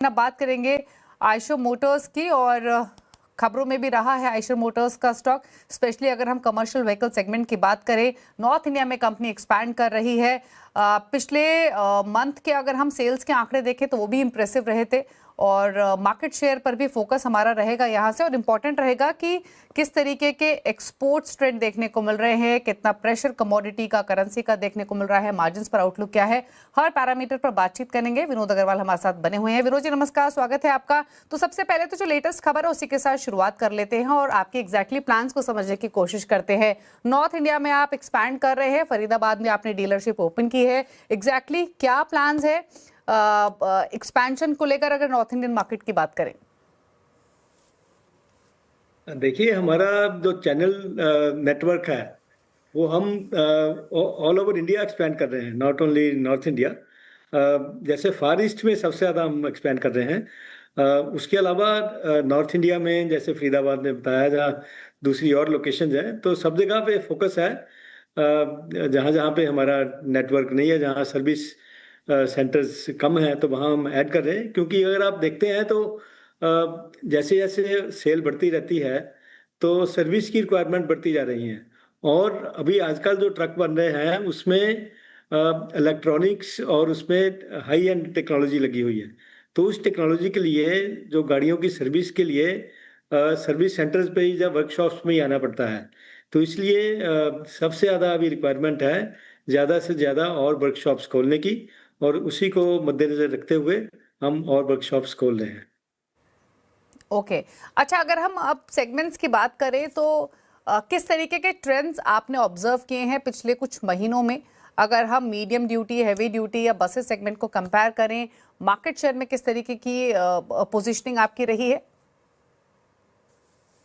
ना बात करेंगे आयशर मोटर्स की और खबरों में भी रहा है आयशर मोटर्स का स्टॉक, स्पेशली अगर हम कमर्शियल व्हीकल सेगमेंट की बात करें। नॉर्थ इंडिया में कंपनी एक्सपैंड कर रही है। पिछले मंथ के अगर हम सेल्स के आंकड़े देखें तो वो भी इंप्रेसिव रहे थे और मार्केट शेयर पर भी फोकस हमारा रहेगा यहाँ से। और इम्पॉर्टेंट रहेगा कि किस तरीके के एक्सपोर्ट्स ट्रेंड देखने को मिल रहे हैं, कितना प्रेशर कमोडिटी का, करेंसी का देखने को मिल रहा है, मार्जिन्स पर आउटलुक क्या है, हर पैरामीटर पर बातचीत करेंगे। विनोद अग्रवाल हमारे साथ बने हुए हैं। विनोद जी नमस्कार, स्वागत है आपका। तो सबसे पहले तो जो लेटेस्ट खबर है उसी के साथ शुरुआत कर लेते हैं और आपके एग्जैक्टली प्लान्स को समझने की कोशिश करते हैं। नॉर्थ इंडिया में आप एक्सपैंड कर रहे हैं, फरीदाबाद में आपने डीलरशिप ओपन की है, एग्जैक्टली क्या प्लान्स है एक्सपेंशन को लेकर अगर नॉर्थ इंडियन मार्केट की बात करें? देखिए, हमारा जो चैनल नेटवर्क है वो हम ऑल ओवर इंडिया एक्सपैंड कर रहे हैं, नॉट ओनली नॉर्थ इंडिया। जैसे फार ईस्ट में सबसे ज़्यादा हम एक्सपैंड कर रहे हैं। उसके अलावा नॉर्थ इंडिया में जैसे फरीदाबाद में बताया, जहाँ दूसरी और लोकेशंस हैं, तो सब जगह पे फोकस है। जहाँ जहाँ पे हमारा नेटवर्क नहीं है, जहाँ सर्विस सेंटर्स कम हैं, तो वहाँ हम ऐड कर रहे हैं। क्योंकि अगर आप देखते हैं तो जैसे जैसे सेल बढ़ती रहती है तो सर्विस की रिक्वायरमेंट बढ़ती जा रही है। और अभी आजकल जो ट्रक बन रहे हैं उसमें इलेक्ट्रॉनिक्स और उसमें हाई एंड टेक्नोलॉजी लगी हुई है। तो उस टेक्नोलॉजी के लिए जो गाड़ियों की सर्विस के लिए सर्विस सेंटर्स पे ही या वर्कशॉप्स में ही आना पड़ता है। तो इसलिए सबसे ज़्यादा अभी रिक्वायरमेंट है ज़्यादा से ज़्यादा और वर्कशॉप्स खोलने की, और उसी को मद्देनजर रखते हुए हम और वर्कशॉप्स खोल रहे हैं। ओके अच्छा, अगर हम अब सेगमेंट्स की बात करें तो किस तरीके के ट्रेंड्स आपने ऑब्जर्व किए हैं पिछले कुछ महीनों में? अगर हम मीडियम ड्यूटी, हैवी ड्यूटी या बसेस सेगमेंट को कंपेयर करें, मार्केट शेयर में किस तरीके की पोजीशनिंग आपकी रही है?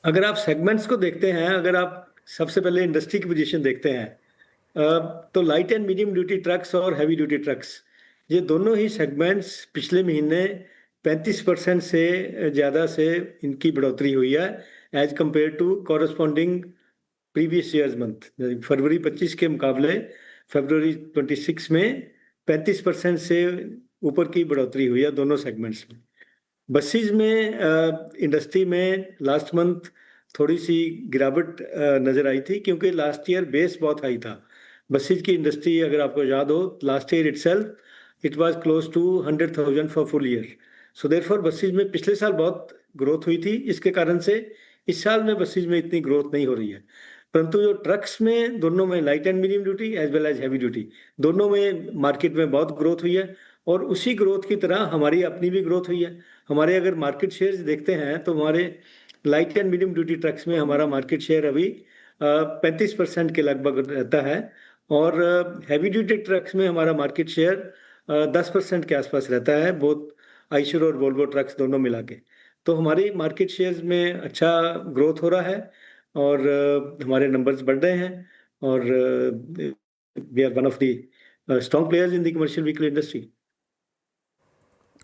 अगर आप सेगमेंट्स को देखते हैं, अगर आप सबसे पहले इंडस्ट्री की पोजीशन देखते हैं, तो light and medium duty trucks और हैवी ड्यूटी ट्रक्स, ये दोनों ही सेगमेंट्स पिछले महीने 35% से ज़्यादा से इनकी बढ़ोतरी हुई है as compare to corresponding previous years month. फरवरी 25 के मुकाबले फरवरी 26 में 35% से ऊपर की बढ़ोतरी हुई है दोनों सेगमेंट्स में। बसेस में इंडस्ट्री में लास्ट मंथ थोड़ी सी गिरावट नज़र आई थी, क्योंकि लास्ट ईयर बेस बहुत हाई था। बसेस की इंडस्ट्री, अगर आपको याद हो, last year itself it was close to 100,000 for full year. So therefore buses में पिछले साल बहुत ग्रोथ हुई थी, इसके कारण से इस साल में बसेस में इतनी ग्रोथ नहीं हो रही है। परंतु जो ट्रक्स में, दोनों में, light and medium duty as well as heavy duty, दोनों में मार्केट में बहुत ग्रोथ हुई है। और उसी ग्रोथ की तरह हमारी अपनी भी ग्रोथ हुई है। हमारे अगर मार्केट शेयर्स देखते हैं तो हमारे light and medium duty trucks में हमारा मार्केट शेयर अभी 35% के लगभग रहता है, और हैवी ड्यूटी ट्रक्स में हमारा मार्केट शेयर 10% के आसपास रहता है, बहुत आइशर और वोल्वो ट्रक्स दोनों मिला के। तो हमारी मार्केट शेयर्स में अच्छा ग्रोथ हो रहा है और हमारे नंबर्स बढ़ रहे हैं, और we are one of the strong players in the commercial vehicle industry.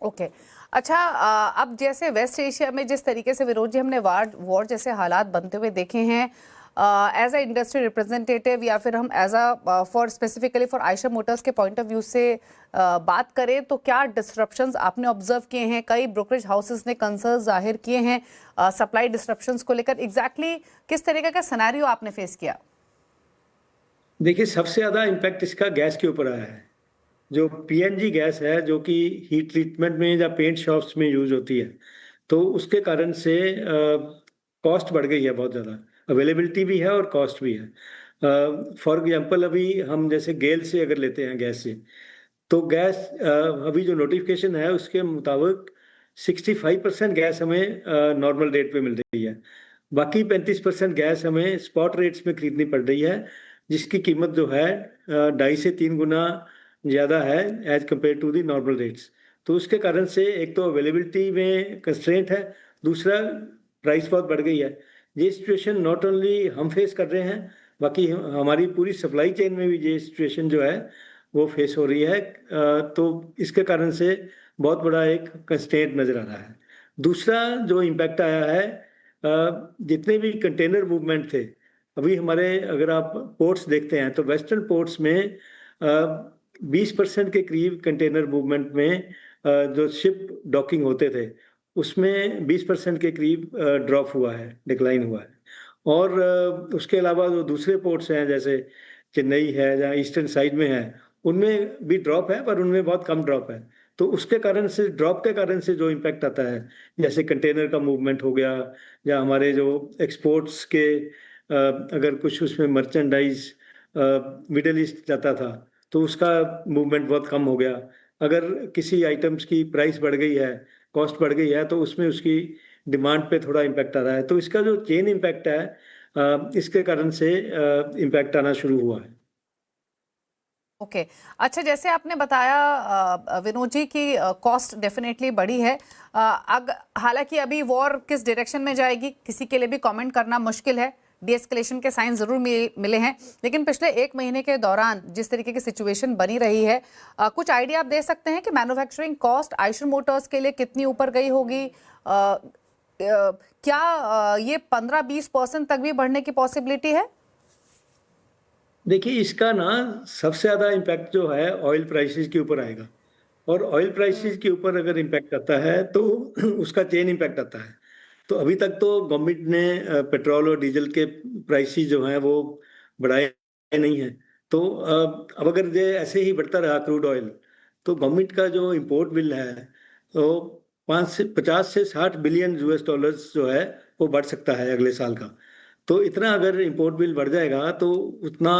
Okay अच्छा, अब जैसे वेस्ट एशिया में जिस तरीके से विरोध जी हमने वॉर जैसे हालात बनते हुए देखे हैं, एज अ इंडस्ट्री रिप्रेजेंटेटिव या फिर हम as a for specifically for Eicher Motors के पॉइंट ऑफ व्यू से बात करें तो क्या डिस्ट्रप्शंस आपने ऑब्जर्व किए हैं? कई ब्रोकरेज हाउसेस ने कंसर्न जाहिर किए हैं सप्लाई डिस्ट्रप्शंस को लेकर। एग्जैक्टली किस तरीके का सिनेरियो आपने फेस किया? देखिए, सबसे ज़्यादा इम्पैक्ट इसका गैस के ऊपर आया है। जो पीएनजी गैस है, जो कि हीट ट्रीटमेंट में या पेंट शॉप्स में यूज होती है, तो उसके कारण से कॉस्ट बढ़ गई है बहुत ज़्यादा। अवेलेबिलिटी भी है और कॉस्ट भी है। फॉर एग्जांपल, अभी हम जैसे गेल से अगर लेते हैं गैस से, तो गैस अभी जो नोटिफिकेशन है उसके मुताबिक 65% गैस हमें नॉर्मल रेट पे मिल रही है। बाकी 35% गैस हमें स्पॉट रेट्स में खरीदनी पड़ रही है, जिसकी कीमत जो है 2.5 से 3 गुना ज़्यादा है as compare to the normal rates. तो उसके कारण से एक तो अवेलेबिलिटी में कंस्ट्रेंट है, दूसरा प्राइस बहुत बढ़ गई है। ये सिचुएशन नॉट ओनली हम फेस कर रहे हैं, बाकी हमारी पूरी सप्लाई चेन में भी ये सिचुएशन जो है वो फेस हो रही है। तो इसके कारण से बहुत बड़ा एक कंस्ट्रेंट नज़र आ रहा है। दूसरा जो इम्पैक्ट आया है, जितने भी कंटेनर मूवमेंट थे, अभी हमारे, अगर आप पोर्ट्स देखते हैं तो वेस्टर्न पोर्ट्स में 20% के करीब कंटेनर मूवमेंट में जो शिप डॉकिंग होते थे उसमें 20% के करीब ड्रॉप हुआ है, डिक्लाइन हुआ है। और उसके अलावा जो दूसरे पोर्ट्स हैं जैसे चेन्नई है या ईस्टर्न साइड में है, उनमें भी ड्रॉप है पर उनमें बहुत कम ड्रॉप है। तो उसके कारण से, ड्रॉप के कारण से जो इम्पैक्ट आता है, जैसे कंटेनर का मूवमेंट हो गया या हमारे जो एक्सपोर्ट्स के अगर कुछ उसमें मर्चेंडाइज मिडिल ईस्ट जाता था तो उसका मूवमेंट बहुत कम हो गया। अगर किसी आइटम्स की प्राइस बढ़ गई है, कॉस्ट बढ़ गई है, तो उसमें उसकी डिमांड पे थोड़ा इम्पैक्ट आ रहा है। तो इसका जो चेन इम्पैक्ट है, इसके कारण से इम्पैक्ट आना शुरू हुआ है। ओके। अच्छा, जैसे आपने बताया विनोद जी की कॉस्ट डेफिनेटली बढ़ी है। हालांकि अभी वॉर किस डायरेक्शन में जाएगी किसी के लिए भी कमेंट करना मुश्किल है। डीएस्केलेशन के साइन जरूर मिले हैं, लेकिन पिछले एक महीने के दौरान जिस तरीके की सिचुएशन बनी रही है, कुछ आइडिया आप दे सकते हैं कि मैन्युफैक्चरिंग कॉस्ट आइशर मोटर्स के लिए कितनी ऊपर गई होगी? क्या ये 15-20% तक भी बढ़ने की पॉसिबिलिटी है? देखिए, इसका ना सबसे ज़्यादा इम्पैक्ट जो है ऑयल प्राइसेस के ऊपर आएगा। और ऑयल प्राइसेस के ऊपर अगर इम्पैक्ट आता है तो उसका चेन इम्पैक्ट आता है। तो अभी तक तो गवर्नमेंट ने पेट्रोल और डीजल के प्राइसेस जो हैं वो बढ़ाए नहीं है। तो अब अगर ये ऐसे ही बढ़ता रहा क्रूड ऑयल, तो गवर्नमेंट का जो इंपोर्ट बिल है तो 50 से 60 बिलियन यूएस डॉलर्स जो है वो बढ़ सकता है अगले साल का। तो इतना अगर इंपोर्ट बिल बढ़ जाएगा तो उतना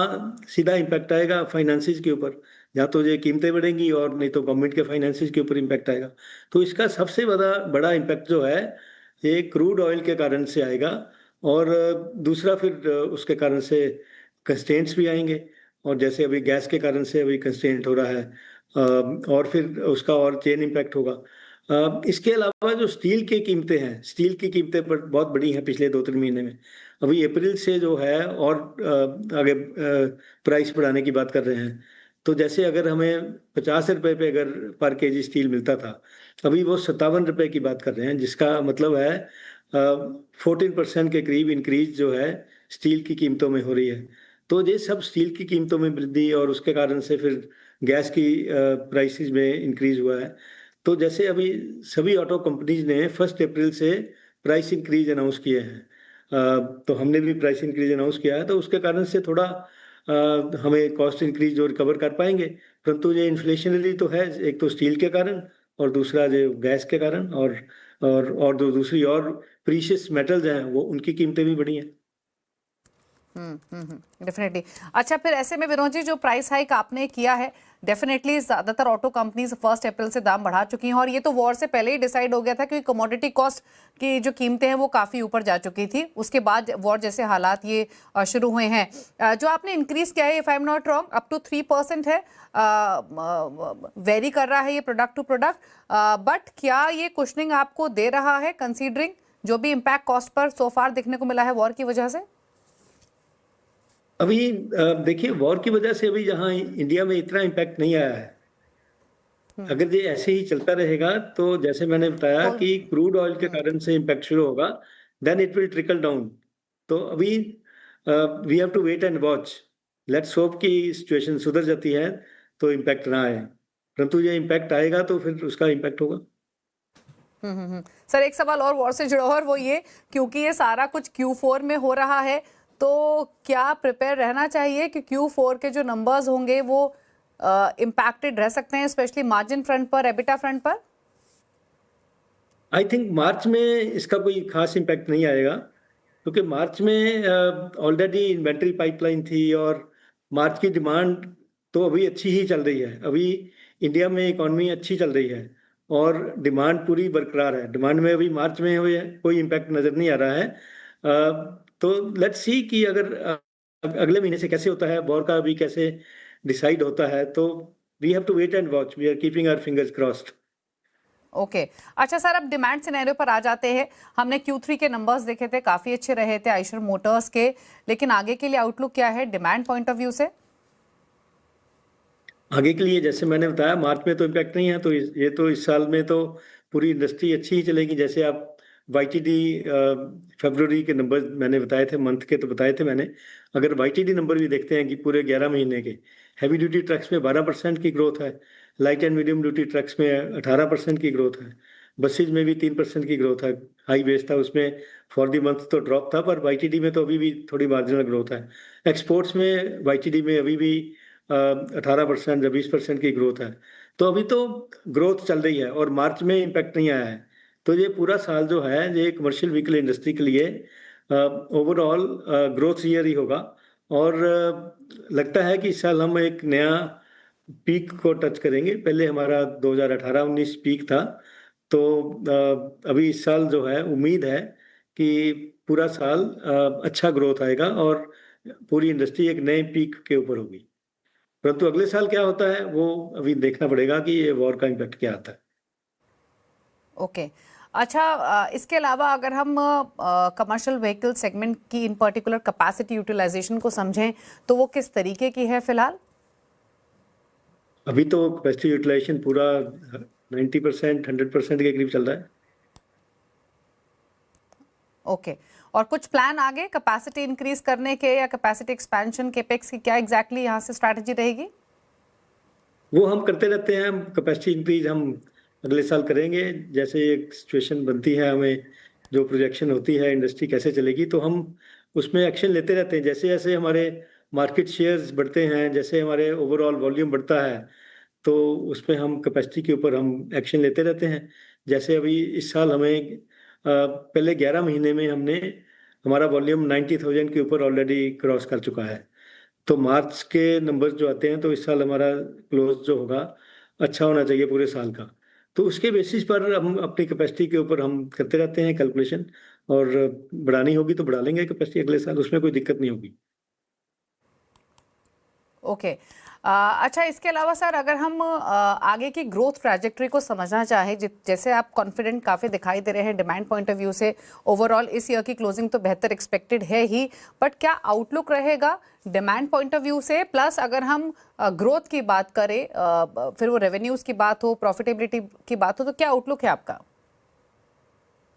सीधा इम्पैक्ट आएगा फाइनेंसिस के ऊपर। या तो ये कीमतें बढ़ेंगी और नहीं तो गवर्नमेंट के फाइनेंसिस के ऊपर इम्पैक्ट आएगा। तो इसका सबसे बड़ा बड़ा इम्पैक्ट जो है ये क्रूड ऑयल के कारण से आएगा। और दूसरा फिर उसके कारण से कंस्ट्रेंट्स भी आएंगे। और जैसे अभी गैस के कारण से अभी कंस्ट्रेंट हो रहा है, और फिर उसका और चेन इम्पैक्ट होगा। इसके अलावा जो स्टील की कीमतें हैं, स्टील की कीमतें पर बहुत बढ़ी हैं पिछले 2-3 महीने में। अभी अप्रैल से जो है और आगे प्राइस बढ़ाने की बात कर रहे हैं। तो जैसे अगर हमें 50 रुपए पे अगर पर केजी स्टील मिलता था, अभी वो 57 रुपए की बात कर रहे हैं, जिसका मतलब है 14% के करीब इंक्रीज जो है स्टील की कीमतों में हो रही है। तो ये सब स्टील की कीमतों में वृद्धि और उसके कारण से फिर गैस की प्राइसेस में इंक्रीज हुआ है। तो जैसे अभी सभी ऑटो कंपनीज ने 1 अप्रैल से प्राइस इंक्रीज अनाउंस किए हैं। तो हमने भी प्राइस इंक्रीज अनाउंस किया है, तो उसके कारण से थोड़ा हमें कॉस्ट इंक्रीज जो रिकवर कर पाएंगे। परंतु ये इन्फ्लेशनरी तो है, एक तो स्टील के कारण और दूसरा जो गैस के कारण, और जो दूसरी और प्रीशियस मेटल्स हैं वो उनकी कीमतें भी बढ़ी हैं। डेफिनेटली। अच्छा, फिर ऐसे में विनोद जी जो प्राइस हाइक आपने किया है, डेफिनेटली ज्यादातर ऑटो कंपनीज 1 अप्रैल से दाम बढ़ा चुकी हैं, और ये तो वॉर से पहले ही डिसाइड हो गया था क्योंकि कमोडिटी कॉस्ट की जो कीमतें हैं वो काफी ऊपर जा चुकी थी। उसके बाद वॉर जैसे हालात ये शुरू हुए हैं। जो आपने इंक्रीज किया है, if I am not wrong, up to 3% है। वेरी कर रहा है ये प्रोडक्ट टू प्रोडक्ट, बट क्या ये कुशनिंग आपको दे रहा है कंसीडरिंग जो भी इम्पैक्ट कॉस्ट पर सो फार देखने को मिला है वॉर की वजह से? अभी देखिए, वॉर की वजह से अभी यहाँ इंडिया में इतना इम्पैक्ट नहीं आया है। अगर ये ऐसे ही चलता रहेगा तो जैसे मैंने बताया तो कि क्रूड ऑयल के कारण से इम्पैक्ट शुरू होगा, then it will trickle down. तो अभी we have to wait and watch. Let's hope कि सिचुएशन सुधर जाती है तो इम्पैक्ट ना आए। परंतु ये इम्पैक्ट आएगा तो फिर उसका इम्पैक्ट होगा। सर, एक सवाल और वॉर से जुड़ा हुआ, और वो ये, क्योंकि ये सारा कुछ Q4 में हो रहा है, तो क्या प्रिपेयर रहना चाहिए कि Q4 के जो नंबर्स होंगे वो इम्पैक्टेड रह सकते हैं, स्पेशली मार्जिन फ्रंट पर, एबिटा फ्रंट पर? आई थिंक मार्च में इसका कोई खास इम्पैक्ट नहीं आएगा, क्योंकि मार्च में ऑलरेडी इन्वेंट्री पाइपलाइन थी और मार्च की डिमांड तो अभी अच्छी ही चल रही है। अभी इंडिया में इकॉनमी अच्छी चल रही है और डिमांड पूरी बरकरार है। डिमांड में अभी मार्च में कोई इम्पैक्ट नज़र नहीं आ रहा है। तो लेट्स सी कि अगर अगले महीने से कैसे होता है, वॉर का अभी कैसे डिसाइड होता है। तो we have to wait and watch, we are keeping our fingers crossed. Okay. अच्छा सर, अब डिमांड सिनेरियो पर आ जाते हैं। हमने Q3 के नंबर्स देखे थे, काफी अच्छे रहे थे आइशर मोटर्स के, लेकिन आगे के लिए आउटलुक क्या है डिमांड पॉइंट ऑफ व्यू से? आगे के लिए जैसे मैंने बताया, मार्च में तो इम्पैक्ट नहीं है, तो ये तो इस साल में तो पूरी इंडस्ट्री अच्छी ही चलेगी। जैसे आप वाईटीडी फरवरी के नंबर मैंने बताए थे, मंथ के तो बताए थे मैंने। अगर वाईटीडी नंबर भी देखते हैं कि पूरे 11 महीने के हैवी ड्यूटी ट्रक्स में 12% की ग्रोथ है, light and medium duty trucks में 18% की ग्रोथ है, बसेज में भी 3% की ग्रोथ है। हाई बेस था उसमें, फॉर द मंथ तो ड्रॉप था, पर वाईटीडी में तो अभी भी थोड़ी मार्जिनल ग्रोथ है। एक्सपोर्ट्स में वाईटीडी में अभी भी 18% या 20% की ग्रोथ है। तो अभी तो ग्रोथ चल रही है और मार्च में इम्पैक्ट नहीं आया है। तो ये पूरा साल जो है ये कमर्शियल व्हीकल इंडस्ट्री के लिए ओवरऑल ग्रोथ ईयर ही होगा। और लगता है कि इस साल हम एक नया पीक को टच करेंगे। पहले हमारा 2018-19 पीक था, तो अभी इस साल जो है उम्मीद है कि पूरा साल अच्छा ग्रोथ आएगा और पूरी इंडस्ट्री एक नए पीक के ऊपर होगी। परंतु अगले साल क्या होता है वो अभी देखना पड़ेगा कि ये वॉर का इम्पैक्ट क्या आता है। ओके अच्छा, इसके अलावा अगर हम कमर्शियल व्हीकल सेगमेंट की इन पर्टिकुलर कैपेसिटी यूटिलाइजेशन को समझें तो वो किस तरीके की है फिलहाल? अभी तो कैपेसिटी यूटिलाइजेशन पूरा 90% 100% के करीब चल रहा है। ओके और कुछ प्लान आगे कैपेसिटी इंक्रीज करने के या कैपेसिटी एक्सपेंशन केपेक्स की क्या एग्जैक्टली यहाँ से स्ट्रैटेजी रहेगी? वो हम करते रहते हैं। कैपेसिटी इंक्रीज हम अगले साल करेंगे। जैसे एक सिचुएशन बनती है, हमें जो प्रोजेक्शन होती है इंडस्ट्री कैसे चलेगी, तो हम उसमें एक्शन लेते रहते हैं। जैसे जैसे हमारे मार्केट शेयर्स बढ़ते हैं, जैसे हमारे ओवरऑल वॉल्यूम बढ़ता है, तो उसमें हम कैपेसिटी के ऊपर हम एक्शन लेते रहते हैं। जैसे अभी इस साल हमें पहले 11 महीने में हमने हमारा वॉल्यूम 90,000 के ऊपर ऑलरेडी क्रॉस कर चुका है। तो मार्च के नंबर्स जो आते हैं, तो इस साल हमारा क्लोज जो होगा अच्छा होना चाहिए पूरे साल का। तो उसके बेसिस पर हम अपनी कैपेसिटी के ऊपर हम करते रहते हैं कैलकुलेशन, और बढ़ानी होगी तो बढ़ा लेंगे कैपेसिटी अगले साल, उसमें कोई दिक्कत नहीं होगी। ओके अच्छा, इसके अलावा सर अगर हम आगे की ग्रोथ ट्रैजेक्टरी को समझना चाहें, जैसे आप कॉन्फिडेंट काफ़ी दिखाई दे रहे हैं डिमांड पॉइंट ऑफ व्यू से, ओवरऑल इस ईयर की क्लोजिंग तो बेहतर एक्सपेक्टेड है ही, बट क्या आउटलुक रहेगा डिमांड पॉइंट ऑफ व्यू से? प्लस अगर हम ग्रोथ की बात करें, फिर वो रेवेन्यूज़ की बात हो, प्रॉफिटेबिलिटी की बात हो, तो क्या आउटलुक है आपका?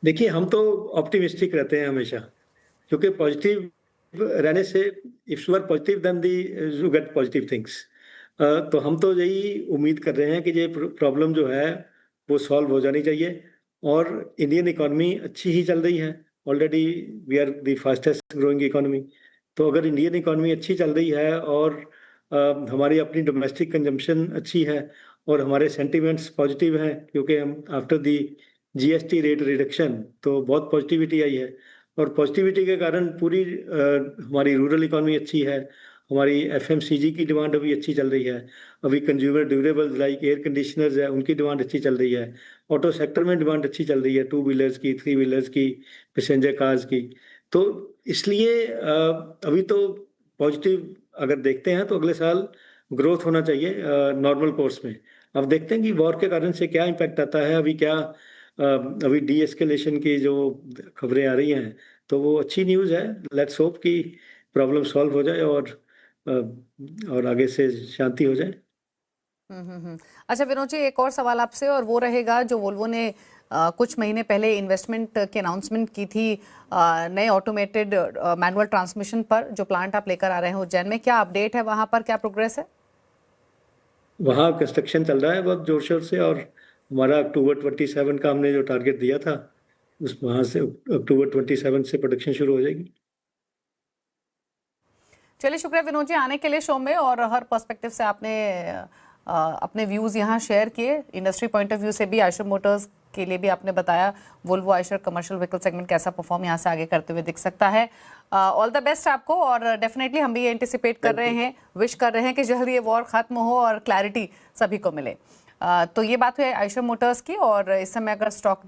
देखिए, हम तो ऑप्टिमिस्टिक रहते हैं हमेशा, क्योंकि पॉजिटिव रहने से, if you are positive then the you get positive things. तो हम तो यही उम्मीद कर रहे हैं कि ये प्रॉब्लम जो है वो सॉल्व हो जानी चाहिए। और इंडियन इकोनॉमी अच्छी ही चल रही है, already we are the fastest growing economy. तो अगर इंडियन इकोनॉमी अच्छी चल रही है और हमारी अपनी डोमेस्टिक कंजम्पशन अच्छी है और हमारे सेंटिमेंट्स पॉजिटिव हैं, क्योंकि हम after the GST rate reduction तो बहुत पॉजिटिविटी आई है, और पॉजिटिविटी के कारण पूरी हमारी रूरल इकोनॉमी अच्छी है। हमारी एफएमसीजी की डिमांड अभी अच्छी चल रही है। अभी consumer durables like air conditioners है, उनकी डिमांड अच्छी चल रही है। ऑटो सेक्टर में डिमांड अच्छी चल रही है, 2 व्हीलर्स की, 3 व्हीलर्स की, पैसेंजर कार्स की। तो इसलिए अभी तो पॉजिटिव अगर देखते हैं तो अगले साल ग्रोथ होना चाहिए नॉर्मल कोर्स में। अब देखते हैं कि वॉर के कारण से क्या इम्पैक्ट आता है। अभी डी एस्केलेशन की जो खबरें आ रही हैं, तो वो अच्छी न्यूज़ है। लेट्स होप कि प्रॉब्लम सॉल्व हो जाए और आगे से शांति हो जाए। अच्छा विनोद जी, एक और सवाल आपसे, और वो रहेगा जो वोल्वो ने कुछ महीने पहले इन्वेस्टमेंट की अनाउंसमेंट की थी नए ऑटोमेटेड मैनुअल ट्रांसमिशन पर, जो प्लांट आप लेकर आ रहे हैं उज्जैन में, क्या अपडेट है वहां पर, क्या प्रोग्रेस है? वहाँ कंस्ट्रक्शन चल रहा है बहुत जोर शोर से, और हमारा अक्टूबर 27 का हमने जो टारगेट दिया था, उस वहाँ से अक्टूबर 27 से प्रोडक्शन शुरू हो जाएगी। चलिए, शुक्रिया विनोद जी आने के लिए शो में, और हर पर्सपेक्टिव से आपने अपने व्यूज़ यहाँ शेयर किए। इंडस्ट्री पॉइंट ऑफ व्यू से भी, आयशर मोटर्स के लिए भी आपने बताया Volvo Eicher commercial vehicle segment कैसा परफॉर्म यहाँ से आगे करते हुए दिख सकता है। ऑल द बेस्ट आपको, और डेफिनेटली हम भी ये एंटिसिपेट कर रहे हैं, विश कर रहे हैं कि जल्द ये वॉर खत्म हो और क्लैरिटी सभी को मिले। तो ये बात हुई आयशर मोटर्स की, और इस समय अगर स्टॉक